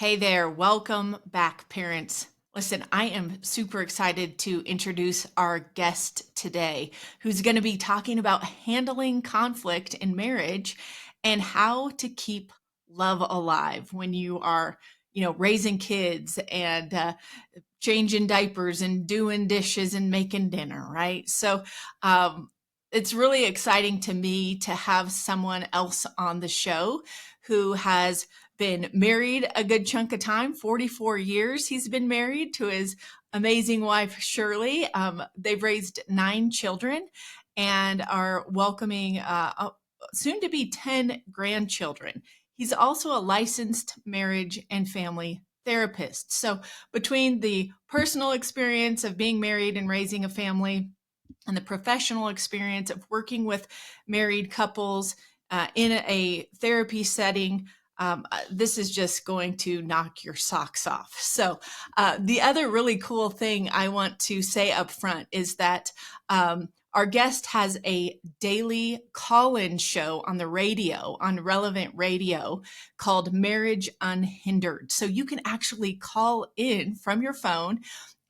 Hey there, welcome back, parents. Listen, I am super excited to introduce our guest today, who's going to be talking about handling conflict in marriage and how to keep love alive when you are, raising kids and changing diapers and doing dishes and making dinner, right? So it's really exciting to me to have someone else on the show who has been married a good chunk of time. 44 years he's been married to his amazing wife, Shirley. They've raised 9 children and are welcoming soon to be 10 grandchildren. He's also a licensed marriage and family therapist. So, between the personal experience of being married and raising a family, and the professional experience of working with married couples in a therapy setting, this is just going to knock your socks off. So, the other really cool thing I want to say up front is that our guest has a daily call-in show on the radio, on Relevant Radio, called Marriage Unhindered. So you can actually call in from your phone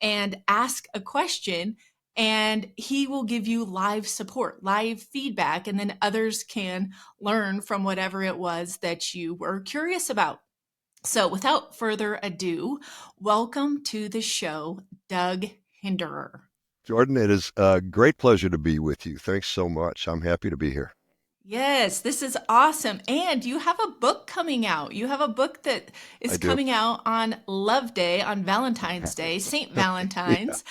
and ask a question, and he will give you live support, live feedback, and then others can learn from whatever it was that you were curious about. So, without further ado, welcome to the show, Doug Hinderer. Jordan, it is a great pleasure to be with you. Thanks so much. I'm happy to be here. Yes, this is awesome. And you have a book coming out. You have a book that I is do. coming out on Love Day, on Valentine's Day, St. Yeah, Valentine's.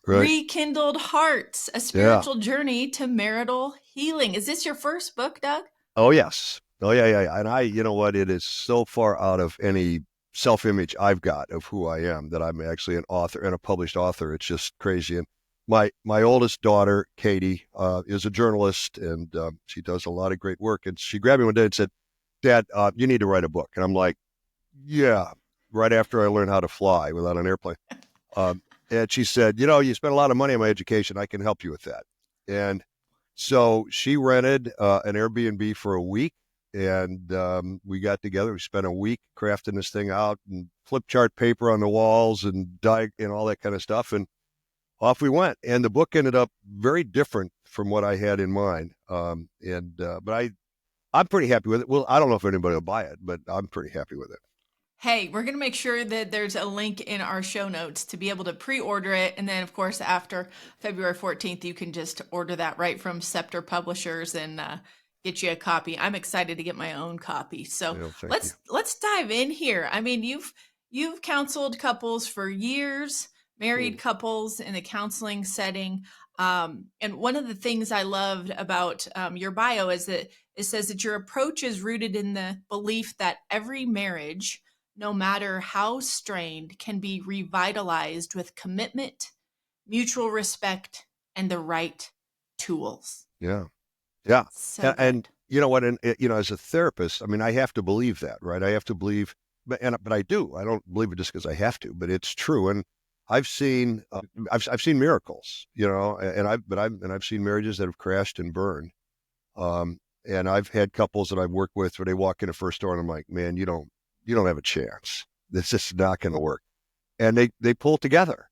right. Rekindled Hearts, a Yeah. spiritual journey to marital healing. Is this your first book, Doug? Oh, yes. Oh, yeah, yeah, yeah. And you know what? It is so far out of any self-image I've got of who I am that I'm actually an author and a published author. It's just crazy. And my oldest daughter, Katie, is a journalist, and she does a lot of great work. And she grabbed me one day and said, "Dad, you need to write a book." And I'm like, "Yeah." Right after I learned how to fly without an airplane. Um, and she said, you spent a lot of money on my education. I can help you with that. And so she rented an Airbnb for a week, and we got together. We spent a week crafting this thing out and flip chart paper on the walls and and all that kind of stuff. And off we went. And the book ended up very different from what I had in mind. But I'm pretty happy with it. Well, I don't know if anybody will buy it, but I'm pretty happy with it. Hey, we're going to make sure that there's a link in our show notes to be able to pre-order it. And then, of course, after February 14th, you can just order that right from Scepter Publishers and get you a copy. I'm excited to get my own copy. So Thank you. let's dive in here. I mean, you've counseled couples for years, married Mm. couples in the counseling setting. And one of the things I loved about your bio is that it says that your approach is rooted in the belief that every marriage, no matter how strained, can be revitalized with commitment, mutual respect, and the right tools. Yeah. Yeah. So And good. you know what? And as a therapist, I mean, I have to believe that, right? I have to believe, but I do. I don't believe it just because I have to, but it's true. And I've seen, I've seen miracles, and I've seen marriages that have crashed and burned. And I've had couples that I've worked with where they walk in the first door and I'm like, man, you don't have a chance. This is not going to work. And they pull together.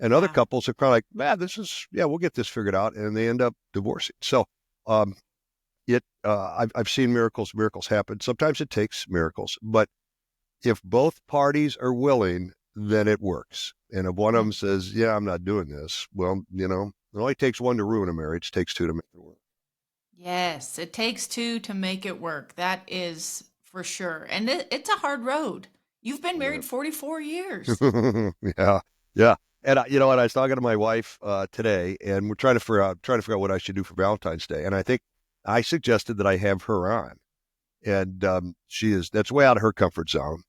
And other Yeah. couples are kind of like, man, yeah, we'll get this figured out. And they end up divorcing. So, um, I've seen miracles happen. Sometimes it takes miracles, but if both parties are willing, then it works. And if one of them Mm. says, yeah, I'm not doing this, well, it only takes one to ruin a marriage. It takes two to make it work. Yes, it takes two to make it work. That is for sure. And it's a hard road. You've been Yeah. married 44 years. Yeah. Yeah. And and I was talking to my wife today, and we're trying to figure out what I should do for Valentine's Day. And I think I suggested that I have her on, and that's way out of her comfort zone.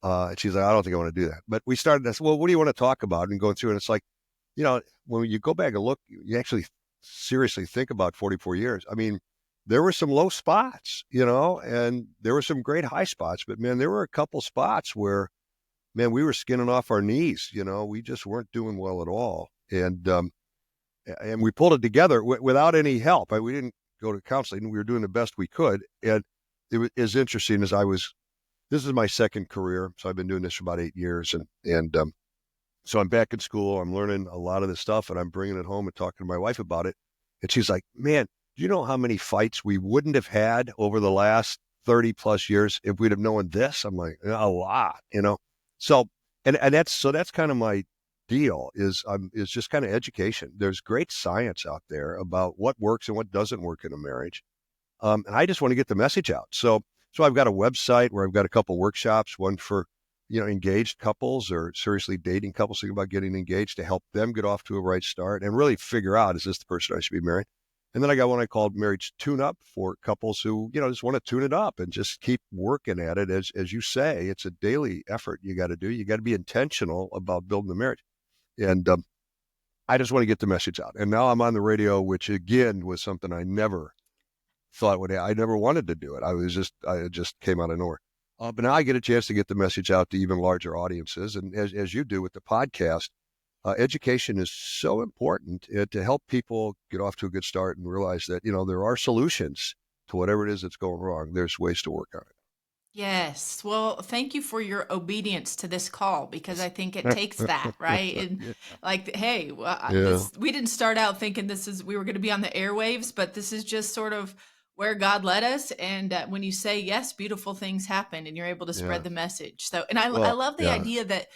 And she's like, I don't think I want to do that. But we started. I said, well, what do you want to talk about? And going through, and it's like, when you go back and look, you actually seriously think about 44 years. I mean, there were some low spots, and there were some great high spots. But man, there were a couple spots where, man, we were skinning off our knees. We just weren't doing well at all. And we pulled it together without any help. We didn't go to counseling. We were doing the best we could. And it was as interesting as I was this is my second career. So I've been doing this for about 8 years. And so I'm back in school. I'm learning a lot of this stuff and I'm bringing it home and talking to my wife about it. And she's like, man, do you know how many fights we wouldn't have had over the last 30 plus years if we'd have known this? I'm like, a lot, you know? So, and that's kind of my deal is just kind of education. There's great science out there about what works and what doesn't work in a marriage. And I just want to get the message out. So I've got a website where I've got a couple workshops, one for, engaged couples or seriously dating couples thinking about getting engaged to help them get off to a right start and really figure out, is this the person I should be marrying? And then I got one I called Marriage Tune Up for couples who, just want to tune it up and just keep working at it. As you say, it's a daily effort you got to do. You got to be intentional about building the marriage. And I just want to get the message out. And now I'm on the radio, which again was something I never thought would. I never wanted to do it. I just came out of nowhere. But now I get a chance to get the message out to even larger audiences. And as you do with the podcast, education is so important to help people get off to a good start and realize that, there are solutions to whatever it is that's going wrong. There's ways to work on Yes. Well, thank you for your obedience to this call because I think it takes that, right? And it. like, hey, Yeah. we didn't start out thinking we were going to be on the airwaves, but this is just sort of where God led us. And when you say yes, beautiful things happen, and you're able to Yeah. spread the message. So, and I Well, love the yeah. idea that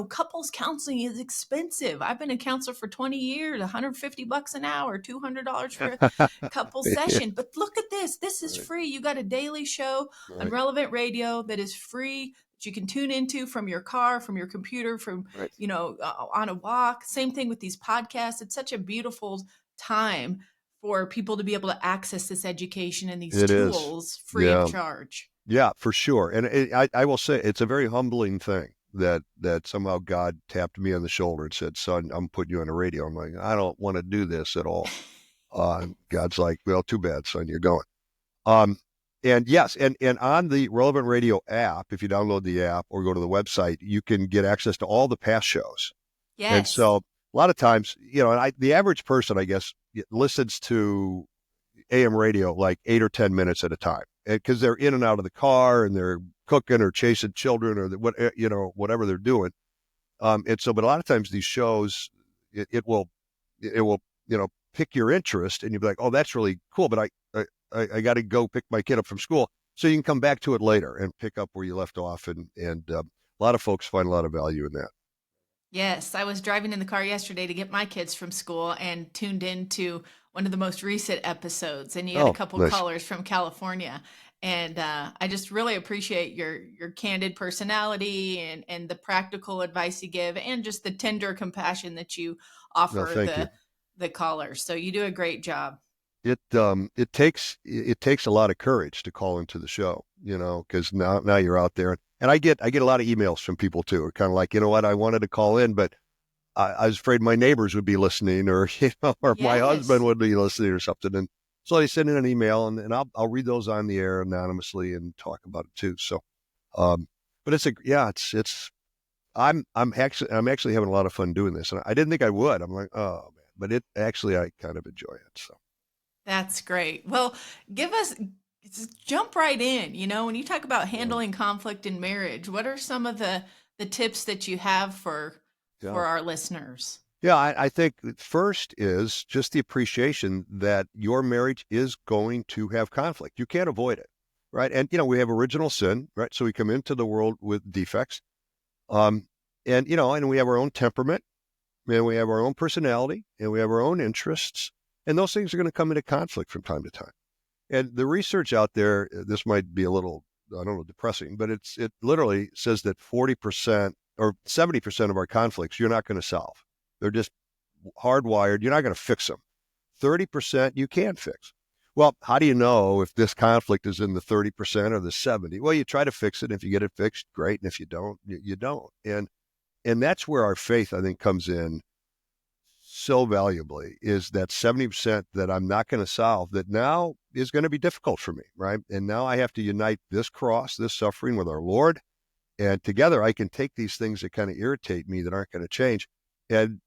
couples counseling is expensive. I've been a counselor for 20 years, $150 an hour, $200 for a couple Yeah. session. But look at this. This is Right. free. You got a daily show on Right. relevant radio that is free that you can tune into from your car, from your computer, from, Right. on a walk. Same thing with these podcasts. It's such a beautiful time for people to be able to access this education and these It is. tools free of Yeah. charge. Yeah, for sure. And I will say it's a very humbling thing that somehow God tapped me on the shoulder and said, son, I'm putting you on the radio. I'm like, I don't want to do this at all. God's like, well, too bad, son, you're going. Um, and yes, and on the Relevant Radio app, if you download the app or go to the website, you can get access to all the past shows. And Yes. so a lot of times, the average person, I guess, listens to AM radio like 8 or 10 minutes at a time because they're in and out of the car and they're cooking or chasing children or whatever they're doing. And so, but a lot of times these shows, it will pick your interest and you'll be like, oh, that's really cool, but I got to go pick my kid up from school, so you can come back to it later and pick up where you left off. And a lot of folks find a lot of value in that. Yes, I was driving in the car yesterday to get my kids from school and tuned into one of the most recent episodes, and you had a Oh, couple nice. callers from California, and I just really appreciate your candid personality and the practical advice you give, and just the tender compassion that you No, offer thank you. the callers. So you do a great job. It takes a lot of courage to call into the show, because now you're out there, and I get a lot of emails from people too, kind of like, you know what, I wanted to call in, but I was afraid my neighbors would be listening, or or my husband Yes. would be listening, or something, and so they send in an email, and I'll read those on the air anonymously and talk about it too. So, um, but it's I'm actually having a lot of fun doing this, and I didn't think I would. I'm like, oh man, but I kind of enjoy it. So. That's great. Well, give us jump right in. When you talk about Yeah. handling conflict in marriage, what are some of the tips that you have Yeah. for our listeners? Yeah, I think first is just the appreciation that your marriage is going to have conflict. You can't avoid it, right? And we have original sin, right? So we come into the world with defects, um, and we have our own temperament, and we have our own personality, and we have our own interests, and those things are going to come into conflict from time to time. And the research out there, this might be a little, I don't know, depressing, but it literally says that 40% or 70% of our conflicts you're not going to solve. They're just hardwired. You're not going to fix them. 30% you can fix. Well, how do you know if this conflict is in the 30% or the 70? Well, you try to fix it. If you get it fixed, great. And if you don't, you don't. And that's where our faith, I think, comes in so valuably, is that 70% that I'm not going to solve that now is going to be difficult for me, right? And now I have to unite this cross, this suffering with our Lord. And together I can take these things that kind of irritate me that aren't going to change and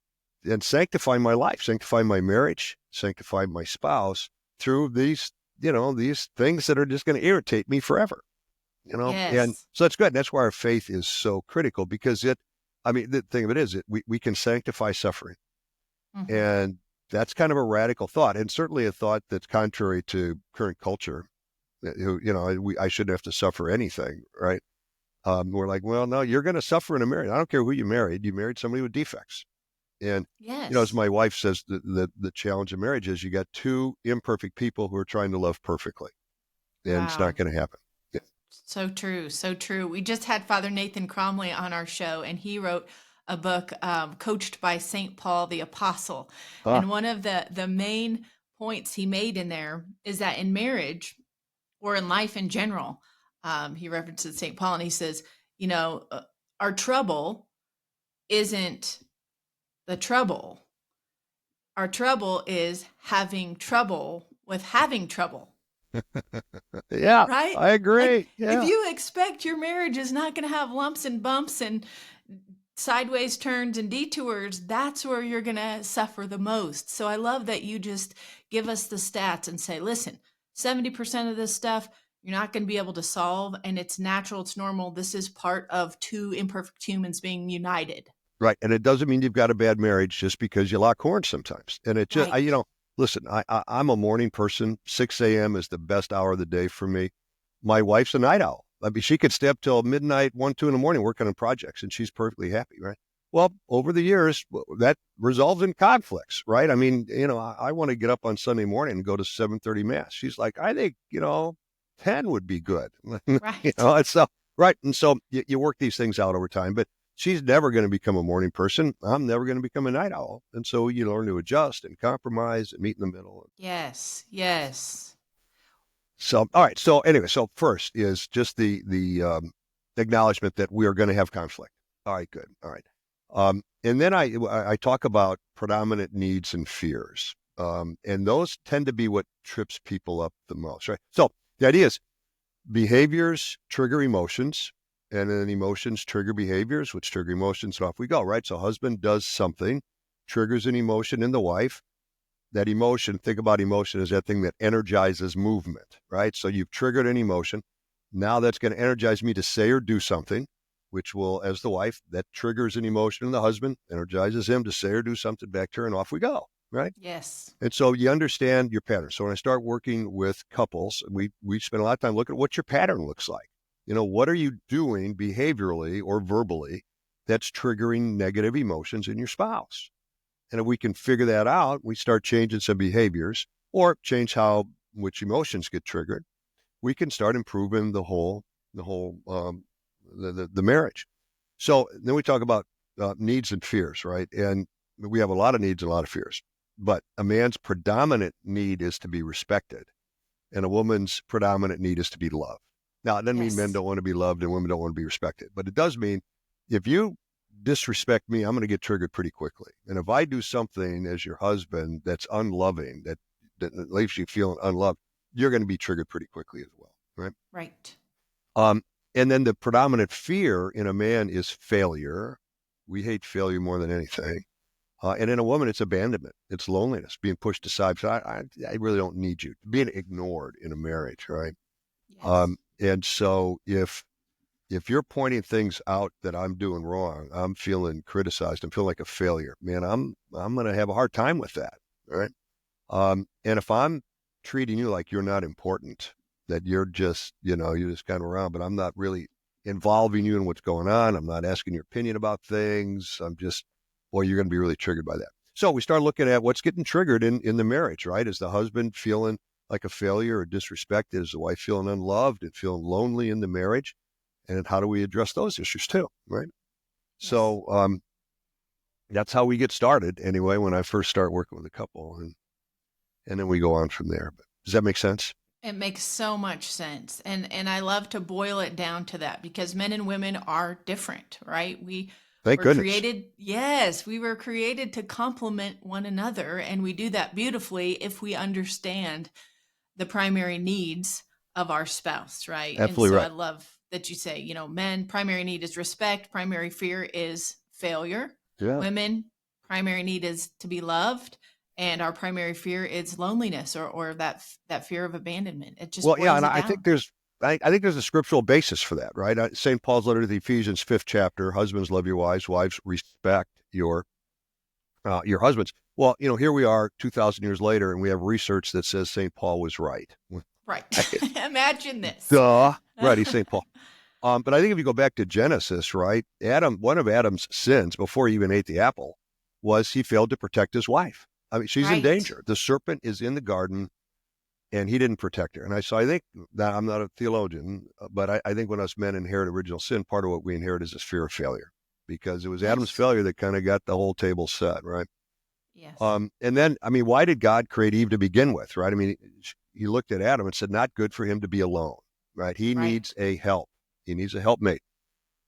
sanctify my life, sanctify my marriage, sanctify my spouse through these things that are just going to irritate me forever. And Yes. so that's good. That's why our faith is so critical because the thing of it is we can sanctify suffering. Hmm. And that's kind of a radical thought, and certainly a thought that's contrary to current culture. I shouldn't have to suffer anything, right? We're like, well, no, you're going to suffer in a marriage. I don't care who you married. You married somebody with defects. And, as Yes. my wife says, the challenge of marriage is you got two imperfect people who are trying to love perfectly, and it's not Wow. going to happen. Yeah. So true. So true. We just had Father Nathan Cromley on our show, and he wrote a book, coached by St. Paul the Apostle. Ah, And one of the main points he made in there is that in marriage or in life in general, he references St. Paul and he says, you know, our trouble isn't the trouble. Our trouble is having trouble with having trouble. yeah, Right? I Like, agree. if Yeah. you expect your marriage is not going to have lumps and bumps and sideways turns and detours, that's where you're going to suffer the most. So I love that you just give us the stats and say, listen, 70% of this stuff you're not going to be able to solve, and it's natural, it's normal. This is part of two imperfect humans being united. Right. And it doesn't mean you've got a bad marriage just because you lock horns sometimes. And it just, Right. listen, I'm a morning person. 6 a.m. is the best hour of the day for me. My wife's a night owl. I mean, she could stay up till midnight, 1, 2 in the morning working on projects, and she's perfectly happy, right? Well, over the years, that resolves in conflicts, right? I mean, I want to get up on Sunday morning and go to 7:30 mass. She's like, I think, 10 would be good. Right. It's so, right. And so you work these things out over time, but she's never going to become a morning person. I'm never going to become a night owl. And so you learn to adjust and compromise and meet in the middle. Yes. Yes. So, all right. So anyway, so first is just the acknowledgement that we are going to have conflict. All right, good. All right. And then I talk about predominant needs and fears. And those tend to be what trips people up the most, right? So the idea is behaviors trigger emotions, and then emotions trigger behaviors, which trigger emotions, and off we go, right? So husband does something, triggers an emotion in the wife. That emotion, think about emotion as that thing that energizes movement, right? So you've triggered an emotion. Now that's going to energize me to say or do something, which will, as the wife, that triggers an emotion in the husband, energizes him to say or do something back to her, and off we go, right? Yes. And so you understand your pattern. So when I start working with couples, we spend a lot of time looking at what your pattern looks like. What are you doing behaviorally or verbally that's triggering negative emotions in your spouse? And if we can figure that out, we start changing some behaviors or change which emotions get triggered. We can start improving the marriage. So then we talk about needs and fears, right? And we have a lot of needs and a lot of fears. But a man's predominant need is to be respected, and a woman's predominant need is to be loved. Now, it doesn't mean men Yes. don't want to be loved and women don't want to be respected, but it does mean if you disrespect me, I'm going to get triggered pretty quickly. And if I do something as your husband that's unloving, that leaves you feeling unloved, you're going to be triggered pretty quickly as well, right? Right. Um, and then the predominant fear in a man is failure. We hate failure more than anything. And in a woman, it's abandonment. It's loneliness, being pushed aside. So I really don't need you. Being ignored in a marriage, right? Yes. And so if you're pointing things out that I'm doing wrong, I'm feeling criticized, I'm feeling like a failure, man, I'm going to have a hard time with that, right? And if I'm treating you like you're not important, that you're just kind of around, but I'm not really involving you in what's going on. I'm not asking your opinion about things. Boy, you're going to be really triggered by that. So we start looking at what's getting triggered in the marriage, right? Is the husband feeling like a failure or disrespected? Is the wife feeling unloved and feeling lonely in the marriage? And how do we address those issues too, right? Yes. So that's how we get started anyway, when I first start working with a couple. And then we go on from there. But does that make sense? It makes so much sense. And I love to boil it down to that because men and women are different, right? We Thank were goodness. created, yes, we were created to complement one another, and we do that beautifully if we understand the primary needs of our spouse, right? And Absolutely so I right. love that you say, men, primary need is respect, primary fear is failure. Yeah. Women, primary need is to be loved, and our primary fear is loneliness or that fear of abandonment. It just Well, yeah, boils and it I think down. I think there's a scriptural basis for that, right? St. Paul's letter to the Ephesians, 5th chapter, husbands, love your wives, wives, respect your husbands. Well, here we are 2,000 years later, and we have research that says St. Paul was right. Right. Imagine this. Duh. Right, he's St. Paul. But I think if you go back to Genesis, right, one of Adam's sins before he even ate the apple was he failed to protect his wife. I mean, she's in Right. danger. The serpent is in the garden, and he didn't protect her. So I think that I'm not a theologian, but I think when us men inherit original sin, part of what we inherit is this fear of failure, because it was Adam's Yes. failure that kind of got the whole table set, right? Yes. And then, I mean, why did God create Eve to begin with, right? I mean, he looked at Adam and said, not good for him to be alone, right? He Right. needs a help. He needs a helpmate.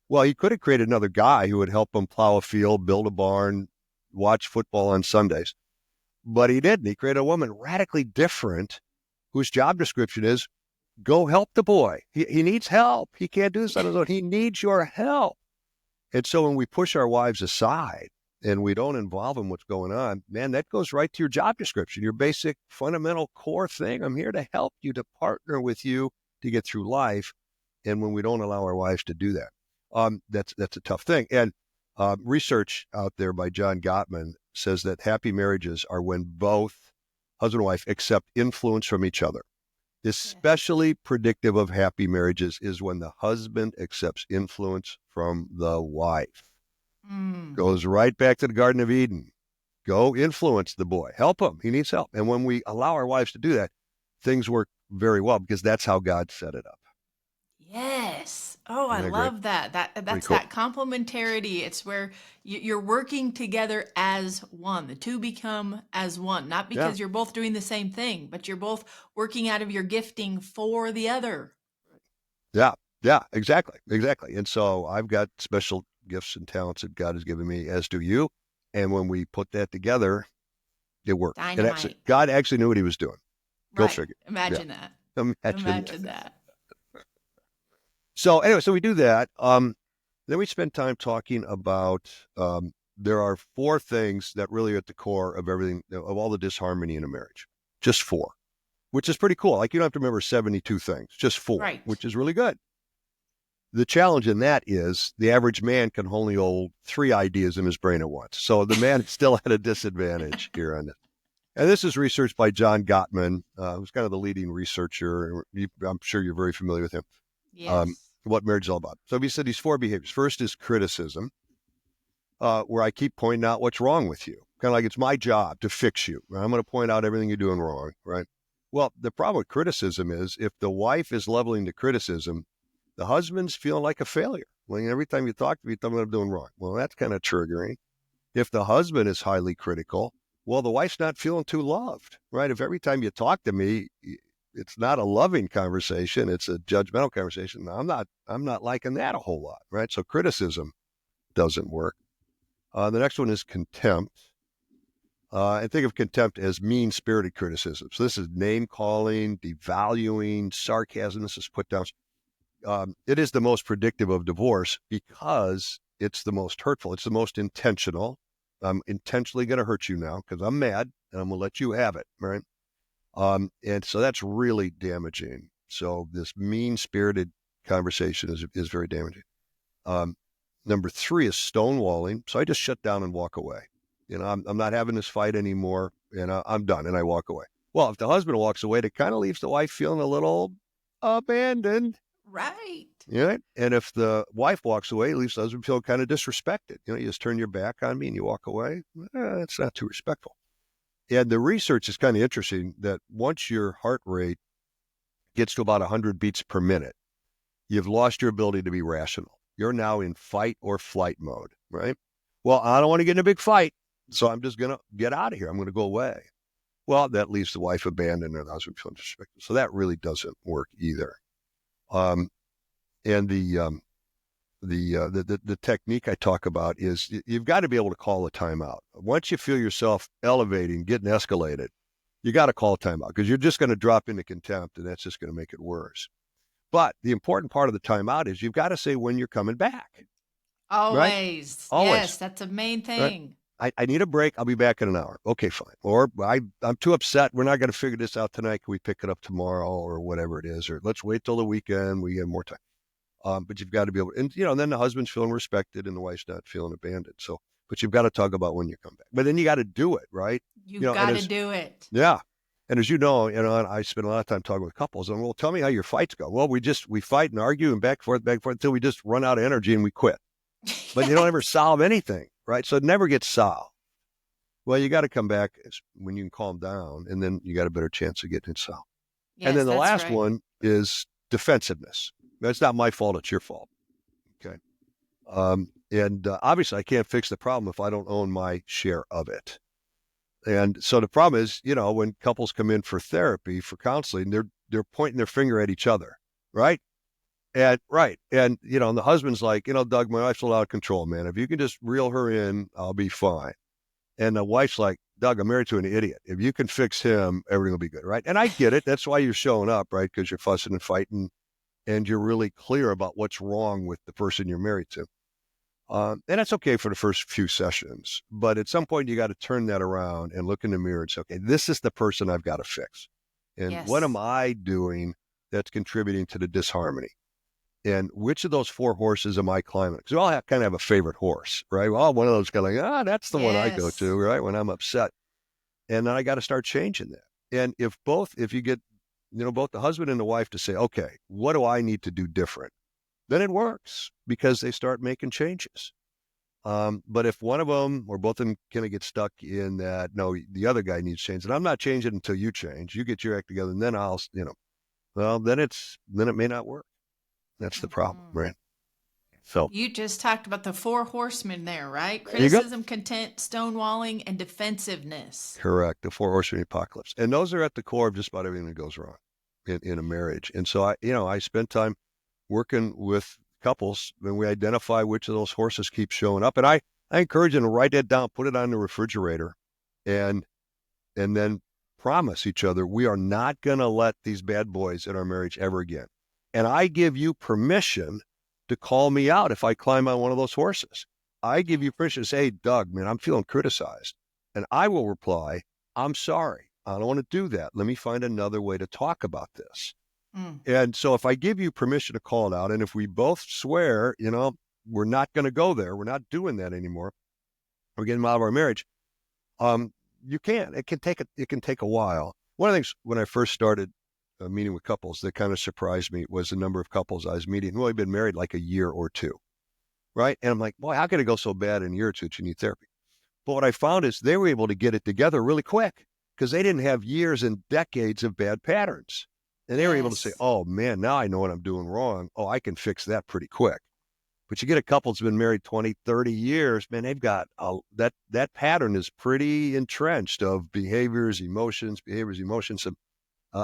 Well, he could have created another guy who would help him plow a field, build a barn, watch football on Sundays. But he didn't. He created a woman radically different whose job description is go help the boy. He needs help. He can't do this on his own. He needs your help. And so when we push our wives aside and we don't involve them in what's going on, man, that goes right to your job description, your basic fundamental core thing. I'm here to help you, to partner with you to get through life. And when we don't allow our wives to do that, that's a tough thing. And research out there by John Gottman says that happy marriages are when both husband and wife accept influence from each other. Yes. Especially predictive of happy marriages is when the husband accepts influence from the wife. Mm. Goes right back to the Garden of Eden. Go influence the boy. Help him. He needs help. And when we allow our wives to do that, things work very well because that's how God set it up. Yes. Oh, I Isn't that great? love that. Pretty That's cool. that complementarity. It's where you're working together as one. The two become as one, not Yeah. because you're both doing the same thing, but you're both working out of your gifting for the other. Yeah. Yeah. Exactly. Exactly. And so I've got special gifts and talents that God has given me, as do you. And when we put that together, it works. Dynamite. God actually knew what he was doing. Go Right. figure. Yeah. Imagine that. Imagine that. Imagine that. So anyway, so we do that. Then we spend time talking about there are four things that really are at the core of everything, of all the disharmony in a marriage. Just four, which is pretty cool. Like you don't have to remember 72 things, just four, Right. which is really good. The challenge in that is the average man can only hold three ideas in his brain at once. So the man is still at a disadvantage here on this. And this is research by John Gottman, who's kind of the leading researcher. I'm sure you're very familiar with him. Um, Yes. what marriage is all about. So he said these four behaviors. First is criticism, where I keep pointing out what's wrong with you. Kind of like it's my job to fix you. Right? I'm going to point out everything you're doing wrong, right? Well, the problem with criticism is if the wife is leveling the criticism, the husband's feeling like a failure. Well, every time you talk to me, you tell me what I'm doing wrong. Well, that's kind of triggering. If the husband is highly critical, well, the wife's not feeling too loved, right? If every time you talk to me, it's not a loving conversation, it's a judgmental conversation. I'm not liking that a whole lot, right? So criticism doesn't work. The next one is contempt. And think of contempt as mean-spirited criticism. So this is name calling, devaluing, sarcasm. This is put down. It is the most predictive of divorce because it's the most hurtful. It's the most intentional. I'm intentionally going to hurt you now because I'm mad and I'm going to let you have it, right? And so that's really damaging. So this mean-spirited conversation is very damaging. Um, Number three is stonewalling. So I just shut down and walk away. I'm not having this fight anymore, and I'm done, and I walk away. Well, if the husband walks away, it kind of leaves the wife feeling a little abandoned. Right. Yeah. And if the wife walks away, it leaves the husband feeling kind of disrespected. You just turn your back on me and you walk away. It's not too respectful. And the research is kind of interesting that once your heart rate gets to about 100 beats per minute, you've lost your ability to be rational. You're now in fight or flight mode, right? Well, I don't want to get in a big fight, so I'm just going to get out of here. I'm going to go away. Well, that leaves the wife abandoned and the husband feeling disrespected. So that really doesn't work either. And the technique I talk about is you've got to be able to call a timeout. Once you feel yourself elevating, getting escalated, you got to call a timeout because you're just going to drop into contempt and that's just going to make it worse. But the important part of the timeout is you've got to say when you're coming back, right? Always. Yes, Always, that's a main right? thing. I need a break. I'll be back in an hour. Okay, fine. Or I'm too upset. We're not going to figure this out tonight. Can we pick it up tomorrow or whatever it is? Or let's wait till the weekend. We have more time. But you've got to be able, and then the husband's feeling respected and the wife's not feeling abandoned. So, but you've got to talk about when you come back. But then you got to do it, right? You've And got to do it. yeah. And as you know, and I spend a lot of time talking with couples, and well, tell me how your fights go. Well, we fight and argue and back and forth until we just run out of energy and we quit. But you don't ever solve anything, right? So it never gets solved. Well, you got to come back when you can calm down, and then you got a better chance of getting it solved. Yes, and then the last right. one is defensiveness. That's not my fault. It's your fault. Okay. And obviously, I can't fix the problem if I don't own my share of it. And so the problem is, when couples come in for therapy, for counseling, they're pointing their finger at each other, right? And the husband's like, Doug, my wife's a lot of control, man. If you can just reel her in, I'll be fine. And the wife's like, Doug, I'm married to an idiot. If you can fix him, everything will be good, right? And I get it. That's why you're showing up, right? Because you're fussing and fighting, and you're really clear about what's wrong with the person you're married to. And that's okay for the first few sessions. But at some point, you got to turn that around and look in the mirror and say, okay, this is the person I've got to fix. And what am I doing that's contributing to the disharmony? And which of those 4 horses am I climbing? Because we all kind of have a favorite horse, right? Well, one of those kind of like, that's the one I go to, right? When I'm upset. And then I got to start changing that. And if you get, both the husband and the wife to say, okay, what do I need to do different? Then it works because they start making changes. But if one of them or both of them kind of get stuck in that, no, the other guy needs change, and I'm not changing until you change, you get your act together, and then then it may not work. That's the problem, right? So you just talked about the 4 horsemen there, right? There you go. Criticism, content, stonewalling, and defensiveness. Correct. The 4 horsemen apocalypse. And those are at the core of just about everything that goes wrong in a marriage. And so I spend time working with couples when we identify which of those horses keep showing up. And I encourage them to write that down, put it on the refrigerator, and then promise each other we are not going to let these bad boys in our marriage ever again. And I give you permission to call me out if I climb on one of those horses. I give you permission to say, hey, Doug, man, I'm feeling criticized. And I will reply, I'm sorry. I don't want to do that. Let me find another way to talk about this. And so if I give you permission to call it out, and if we both swear, we're not going to go there, we're not doing that anymore, we're getting out of our marriage, you can. It can take a while. One of the things when I first started meeting with couples that kind of surprised me was the number of couples I was meeting who had been married like a year or two, right? And I'm like, boy, how could it go so bad in a year or two that you need therapy? But what I found is they were able to get it together really quick because they didn't have years and decades of bad patterns. And they were able to say, oh, man, now I know what I'm doing wrong. Oh, I can fix that pretty quick. But you get a couple that's been married 20, 30 years, man, they've got that pattern is pretty entrenched of behaviors, emotions. And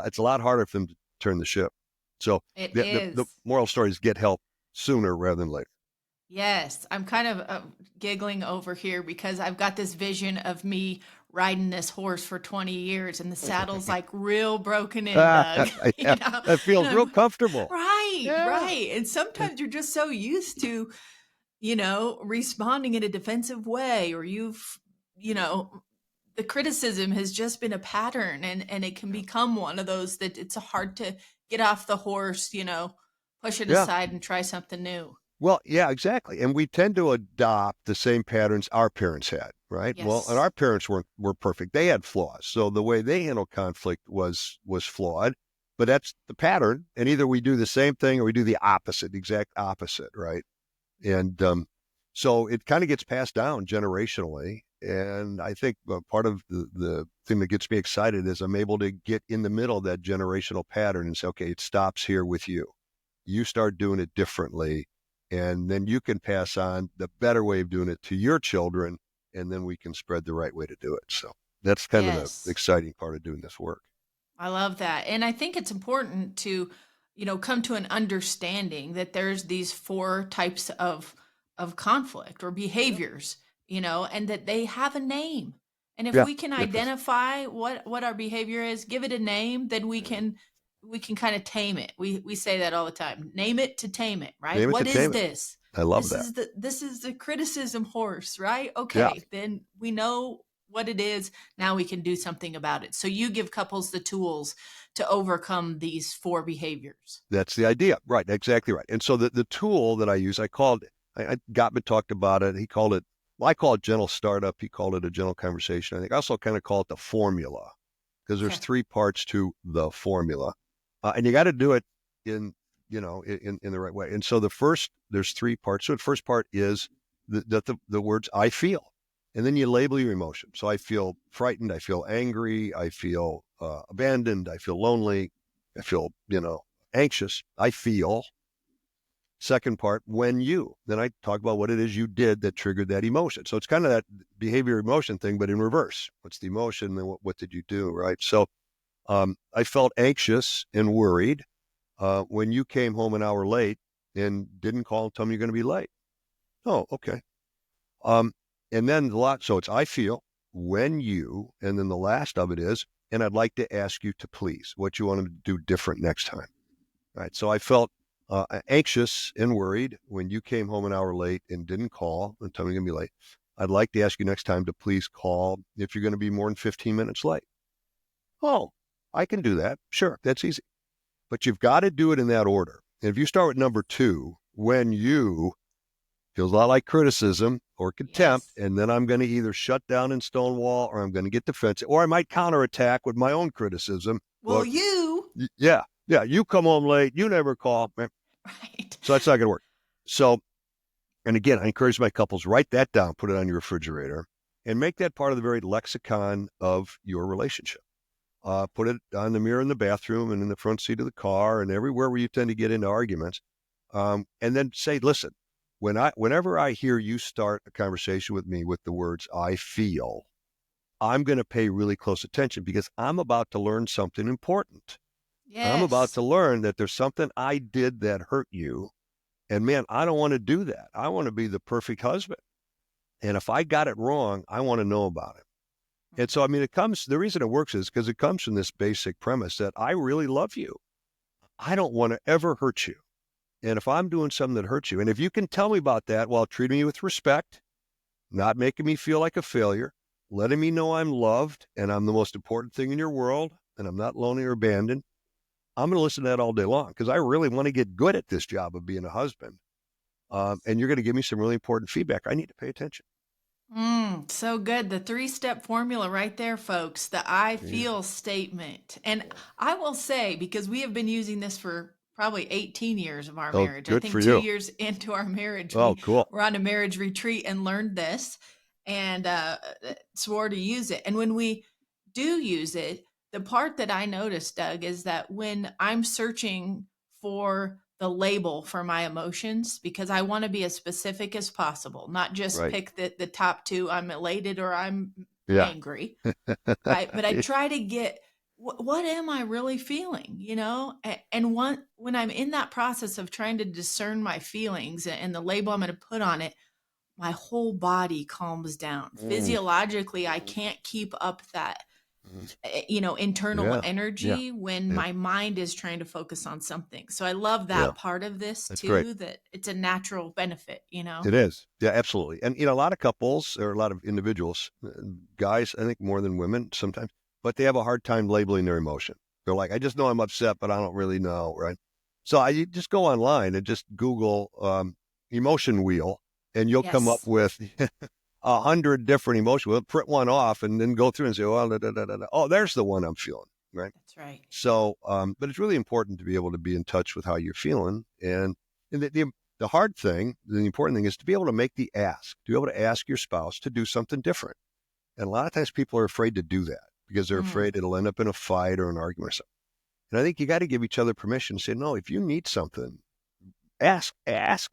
it's a lot harder for them to turn the ship. So the moral story is get help sooner rather than later. Yes, I'm kind of giggling over here because I've got this vision of me riding this horse for 20 years and the saddle's like real broken in, Doug. That feels real comfortable. Right. And sometimes you're just so used to, responding in a defensive way, or the criticism has just been a pattern, and it can become one of those that it's hard to get off the horse, push it aside and try something new. Well, yeah, exactly. And we tend to adopt the same patterns our parents had, right? Yes. Well, and our parents were perfect. They had flaws. So the way they handled conflict was flawed, but that's the pattern. And either we do the same thing or we do the opposite, the exact opposite, right? And so it kind of gets passed down generationally. And I think part of the thing that gets me excited is I'm able to get in the middle of that generational pattern and say, okay, it stops here with you. You start doing it differently. And then you can pass on the better way of doing it to your children, and then we can spread the right way to do it. So that's kind of the exciting part of doing this work. I love that. And I think it's important to, come to an understanding that there's these 4 types of conflict or behaviors, and that they have a name. And if we can identify what our behavior is, give it a name, then we can kind of tame it. We say that all the time. Name it to tame it, right? What is this? I love that. This is the criticism horse, right? Yeah, Okay, then we know what it is. Now we can do something about it. So you give couples the tools to overcome these four behaviors. that's the idea. Right, exactly right. And so the tool that I use, Gottman talked about it. He called it, well, I call it gentle startup. He called it a gentle conversation. I think I also kind of call it the formula, because there's Okay. three parts to the formula. And you got to do it in, in the right way. And so there's three parts. So the first part is the words I feel. And then you label your emotion. So I feel frightened. I feel angry. I feel abandoned. I feel lonely. I feel, anxious. I feel. Second part, when you. Then I talk about what it is you did that triggered that emotion. So it's kind of that behavior emotion thing, but in reverse. What's the emotion? Then what did you do, right? So I felt anxious and worried when you came home an hour late and didn't call and tell me you're going to be late. Oh, okay. Um, and then so it's I feel, when you, and then the last of it is, and I'd like to ask you to please, what you want to do different next time. Right. So I felt anxious and worried when you came home an hour late and didn't call and tell me you're going to be late. I'd like to ask you next time to please call if you're going to be more than 15 minutes late. Oh, I can do that. Sure, that's easy. But you've got to do it in that order. And if you start with number 2, when you, feels a lot like criticism or contempt, Yes. and then I'm going to either shut down and stonewall, or I'm going to get defensive, or I might counterattack with my own criticism. Well, Well, you, yeah, you come home late, you never call. right. So that's not going to work. So, and again, I encourage my couples, write that down, put it on your refrigerator, and make that part of the very lexicon of your relationship. Put it on the mirror in the bathroom and in the front seat of the car and everywhere where you tend to get into arguments. And then say, listen, whenever I hear you start a conversation with me with the words I feel, I'm going to pay really close attention, because I'm about to learn something important. I'm about Yes. to learn that there's something I did that hurt you. And man, I don't want to do that. I want to be the perfect husband. And if I got it wrong, I want to know about it. And so, I mean, the reason it works is because it comes from this basic premise that I really love you. I don't want to ever hurt you. And if I'm doing something that hurts you, and if you can tell me about that while treating me with respect, not making me feel like a failure, letting me know I'm loved and I'm the most important thing in your world and I'm not lonely or abandoned, I'm going to listen to that all day long, because I really want to get good at this job of being a husband. And you're going to give me some really important feedback. I need to pay attention. So good. The three-step formula right there, folks. The I Yeah. feel statement. And I will say, because we have been using this for probably 18 years of our Oh, marriage. I good for think two you. years into our marriage, Oh, we cool. were on a marriage retreat and learned this and swore to use it. And when we do use it, the part that I noticed, Doug, is that when I'm searching for the label for my emotions, because I want to be as specific as possible, not just Right. pick the top two, I'm elated or I'm Yeah. angry, right? But I try to get what am I really feeling, And when I'm in that process of trying to discern my feelings and the label I'm going to put on it, my whole body calms down. Mm, Physiologically, I can't keep up that mm. internal Yeah. Yeah. energy when Yeah. my mind is trying to focus on something. So I love Yeah. that part of this That's great. too, that it's a natural benefit. It is. Yeah, absolutely. And, a lot of couples or a lot of individuals, guys, I think more than women sometimes, but they have a hard time labeling their emotion. They're like, I just know I'm upset, but I don't really know. Right. So you just go online and just Google emotion wheel, and you'll come up Yes, with 100 different emotions. We'll print one off and then go through and say, well, oh, there's the one I'm feeling. Right. that's right. So, but it's really important to be able to be in touch with how you're feeling. And the hard thing, the important thing is to be able to make the ask, to be able to ask your spouse to do something different. And a lot of times people are afraid to do that because they're Mm, afraid it'll end up in a fight or an argument or something. And I think you got to give each other permission to say, no, if you need something, ask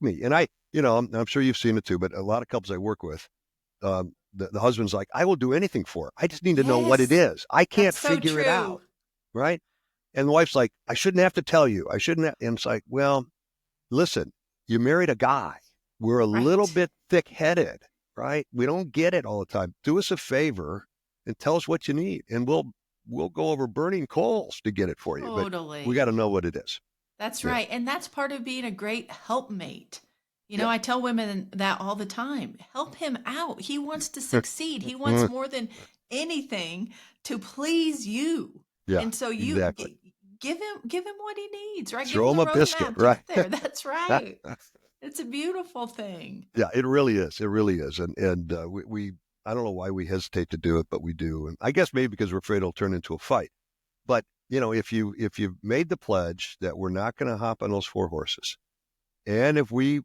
me. And I'm sure you've seen it too, but a lot of couples I work with, the husband's like, I will do anything for her. I just need to know what it yes, is. I can't that's so figure it out. true. Right. And the wife's like, I shouldn't have to tell you. I shouldn't have. And it's like, well, listen, you married a guy. We're a little Right. bit thick-headed, right? We don't get it all the time. Do us a favor and tell us what you need, and we'll go over burning coals to get it for you. But we got Totally. to know what it is. That's Yeah. right. And that's part of being a great helpmate. You Yeah. know, I tell women that all the time. Help him out. He wants to succeed. He wants more than anything to please you. Yeah, And so exactly. give him what he needs, right? Give Throw him them the a biscuit, roadmap to right? get there. That's right. It's a beautiful thing. Yeah, it really is. It really is. And we I don't know why we hesitate to do it, but we do. And I guess maybe because we're afraid it'll turn into a fight. But if you've made the pledge that we're not going to hop on those four horses, and if we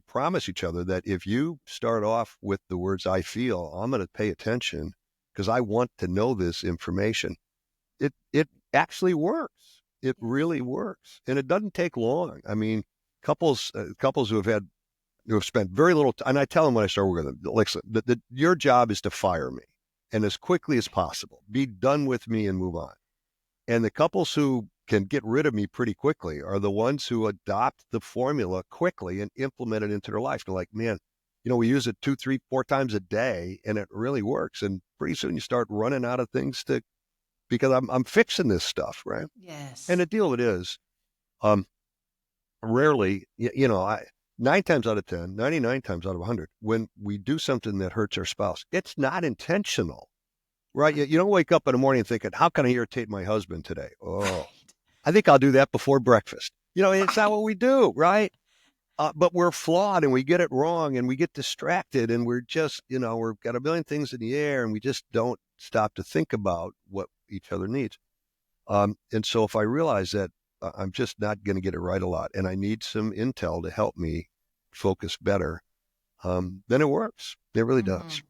promise each other that if you start off with the words "I feel," I'm going to pay attention because I want to know this information. It actually works. It Yes. really works, and it doesn't take long. I mean, couples who have spent very little time, and I tell them when I start working with them, listen, your job is to fire me, and as quickly as possible, be done with me and move on. And the couples who can get rid of me pretty quickly are the ones who adopt the formula quickly and implement it into their life. They're like, man, we use it 2, 3, 4 times a day, and it really works. And pretty soon you start running out of things to because I'm fixing this stuff, right? And Yes. the deal of it is, um, rarely, 9 times out of 10, 99 times out of 100, when we do something that hurts our spouse, it's not intentional, right? You don't wake up in the morning thinking, how can I irritate my husband today? Oh, Right. I think I'll do that before breakfast. It's not Right. what we do, right? But we're flawed and we get it wrong and we get distracted and we're just, we've got a million things in the air and we just don't stop to think about what each other needs. And so if I realize that I'm just not going to get it right a lot and I need some intel to help me focus better, then it works. It really Hmm. does.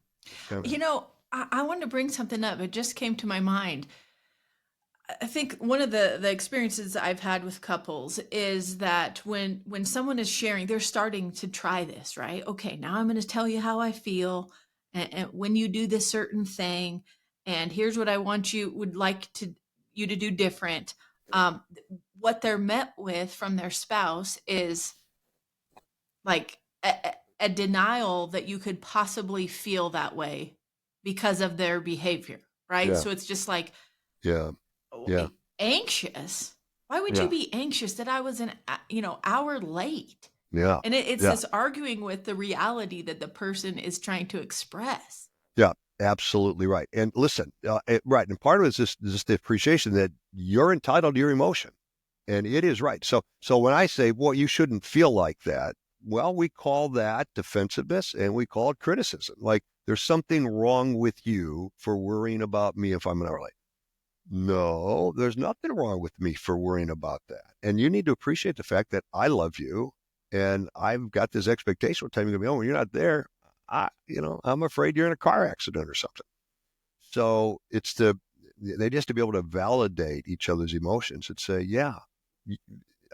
Kind of, I wanted to bring something up. It just came to my mind. I think one of the experiences I've had with couples is that when someone is sharing, they're starting to try this, right? Okay, now I'm going to tell you how I feel, and when you do this certain thing, and here's what I want would like to you to do different. What they're met with from their spouse is like a denial that you could possibly feel that way because of their behavior, right? yeah, So it's just like, yeah, oh, yeah, anxious. Why would you yeah, be anxious that I was an hour late? yeah, And it's yeah, this arguing with the reality that the person is trying to express. yeah. Absolutely right. And listen, right. And part of it is just the appreciation that you're entitled to your emotion. And it is right. So when I say, well, you shouldn't feel like that, well, we call that defensiveness and we call it criticism. Like there's something wrong with you for worrying about me if I'm not right. No, there's nothing wrong with me for worrying about that. And you need to appreciate the fact that I love you and I've got this expectation of time you're gonna be home. When you're not there, I'm afraid you're in a car accident or something. So they just to be able to validate each other's emotions and say, yeah,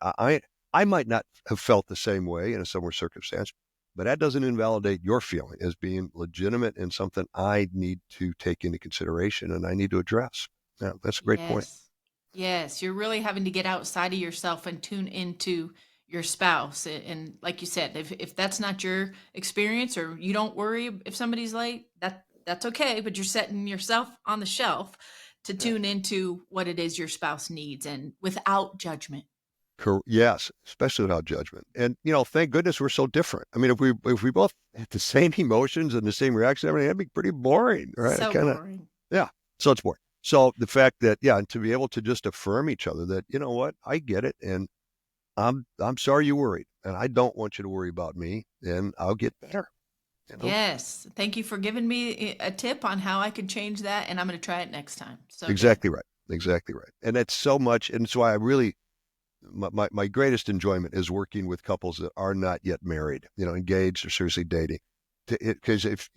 I I might not have felt the same way in a similar circumstance, but that doesn't invalidate your feeling as being legitimate and something I need to take into consideration and I need to address. Yeah, that's a great point. Yes. Yes. You're really having to get outside of yourself and tune into your spouse. And like you said, if that's not your experience or you don't worry if somebody's late, that's okay. But you're setting yourself on the shelf to Yeah. tune into what it is your spouse needs and without judgment. Yes, especially without judgment. And thank goodness we're so different. I mean, if we both had the same emotions and the same reaction, I mean, that'd be pretty boring, right? I So kind of boring. Yeah. So it's boring. So the fact that, yeah, and to be able to just affirm each other that, you know what, I get it. And I'm sorry you worried. And I don't want you to worry about me. And I'll get better. You know? Yes. Thank you for giving me a tip on how I could change that. And I'm going to try it next time. So good. Exactly right. Exactly right. And that's so much. And it's why my greatest enjoyment is working with couples that are not yet married, engaged or seriously dating. Because if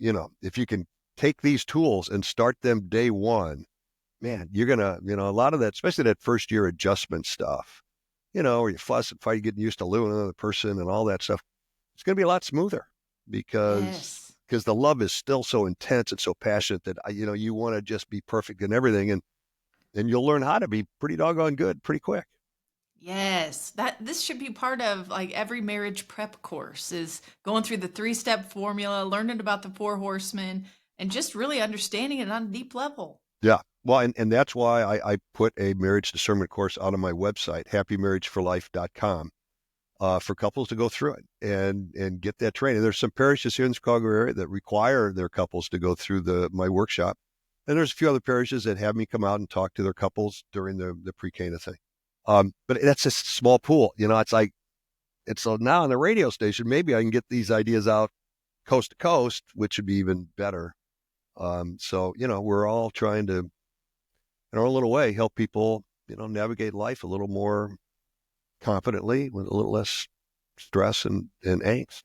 you can take these tools and start them day one, man, you're gonna, a lot of that, especially that first year adjustment stuff, where you fuss and fight, getting used to living with another person and all that stuff. It's gonna be a lot smoother because Yes. the love is still so intense and so passionate that you want to just be perfect in everything, and you'll learn how to be pretty doggone good pretty quick. Yes, that this should be part of like every marriage prep course is going through the three-step formula, learning about the four horsemen, and just really understanding it on a deep level. Yeah. Well, and that's why I put a marriage discernment course out on my website, happymarriageforlife.com. for couples to go through it and get that training. There's some parishes here in the Chicago area that require their couples to go through my workshop. And there's a few other parishes that have me come out and talk to their couples during the pre-Cana thing. But that's a small pool. It's like, so now on the radio station, maybe I can get these ideas out coast to coast, which would be even better. So, we're all trying to, in our own little way, help people, navigate life a little more confidently with a little less stress and angst.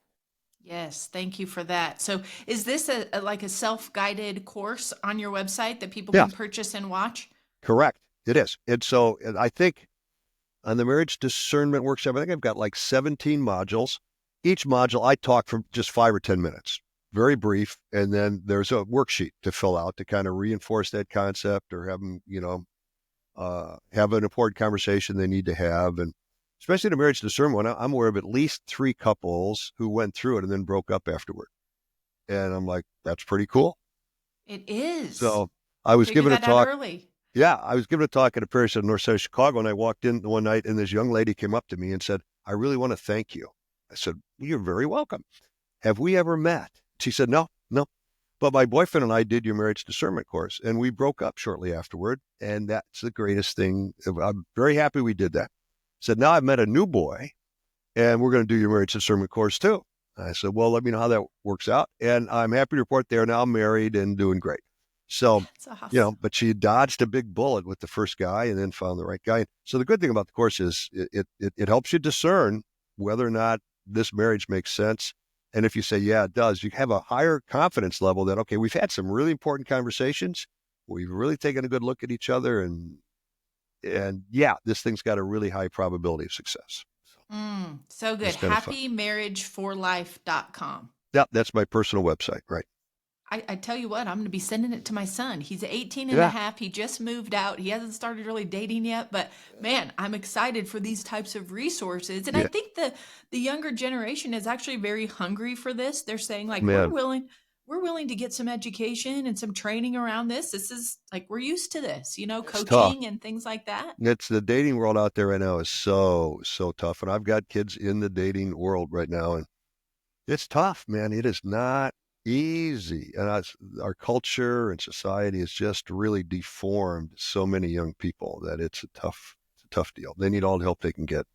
Yes, thank you for that. So, is this like a self-guided course on your website that people Yeah, can purchase and watch? correct. It is. And so I think on the marriage discernment workshop, I think I've got like 17 modules. Each module, I talk for just 5 or 10 minutes, very brief. And then there's a worksheet to fill out to kind of reinforce that concept or have them, have an important conversation they need to have. And especially the marriage discernment one, I'm aware of at least 3 couples who went through it and then broke up afterward. And I'm like, that's pretty cool. It is. So I was Figure given a that out talk. early. Yeah, I was giving a talk at a parish in north side of Chicago, and I walked in one night, and this young lady came up to me and said, "I really want to thank you." I said, "You're very welcome. Have we ever met?" She said, "No, no. But my boyfriend and I did your marriage discernment course, and we broke up shortly afterward, and that's the greatest thing. I'm very happy we did that." Said, "Now I've met a new boy, and we're going to do your marriage discernment course too." I said, "Well, let me know how that works out." And I'm happy to report they're now married and doing great. So, That's awesome. but she dodged a big bullet with the first guy and then found the right guy. So the good thing about the course is it helps you discern whether or not this marriage makes sense. And if you say, yeah, it does, you have a higher confidence level that, okay, we've had some really important conversations. We've really taken a good look at each other. And yeah, this thing's got a really high probability of success. So good. It's kind of fun. HappyMarriageForLife.com. Yeah, that's my personal website, right? I tell you what, I'm going to be sending it to my son. He's 18 and a Yeah. half. He just moved out. He hasn't started really dating yet, but man, I'm excited for these types of resources. And I Yeah, think the younger generation is actually very hungry for this. They're saying like, man, we're willing to get some education and some training around this. This is like, we're used to this, it's tough. coaching and things like that. It's the dating world out there right now is so tough. And I've got kids in the dating world right now, and it's tough, man. It is not easy. And our culture and society has just really deformed so many young people that it's a tough deal. They need all the help they can get.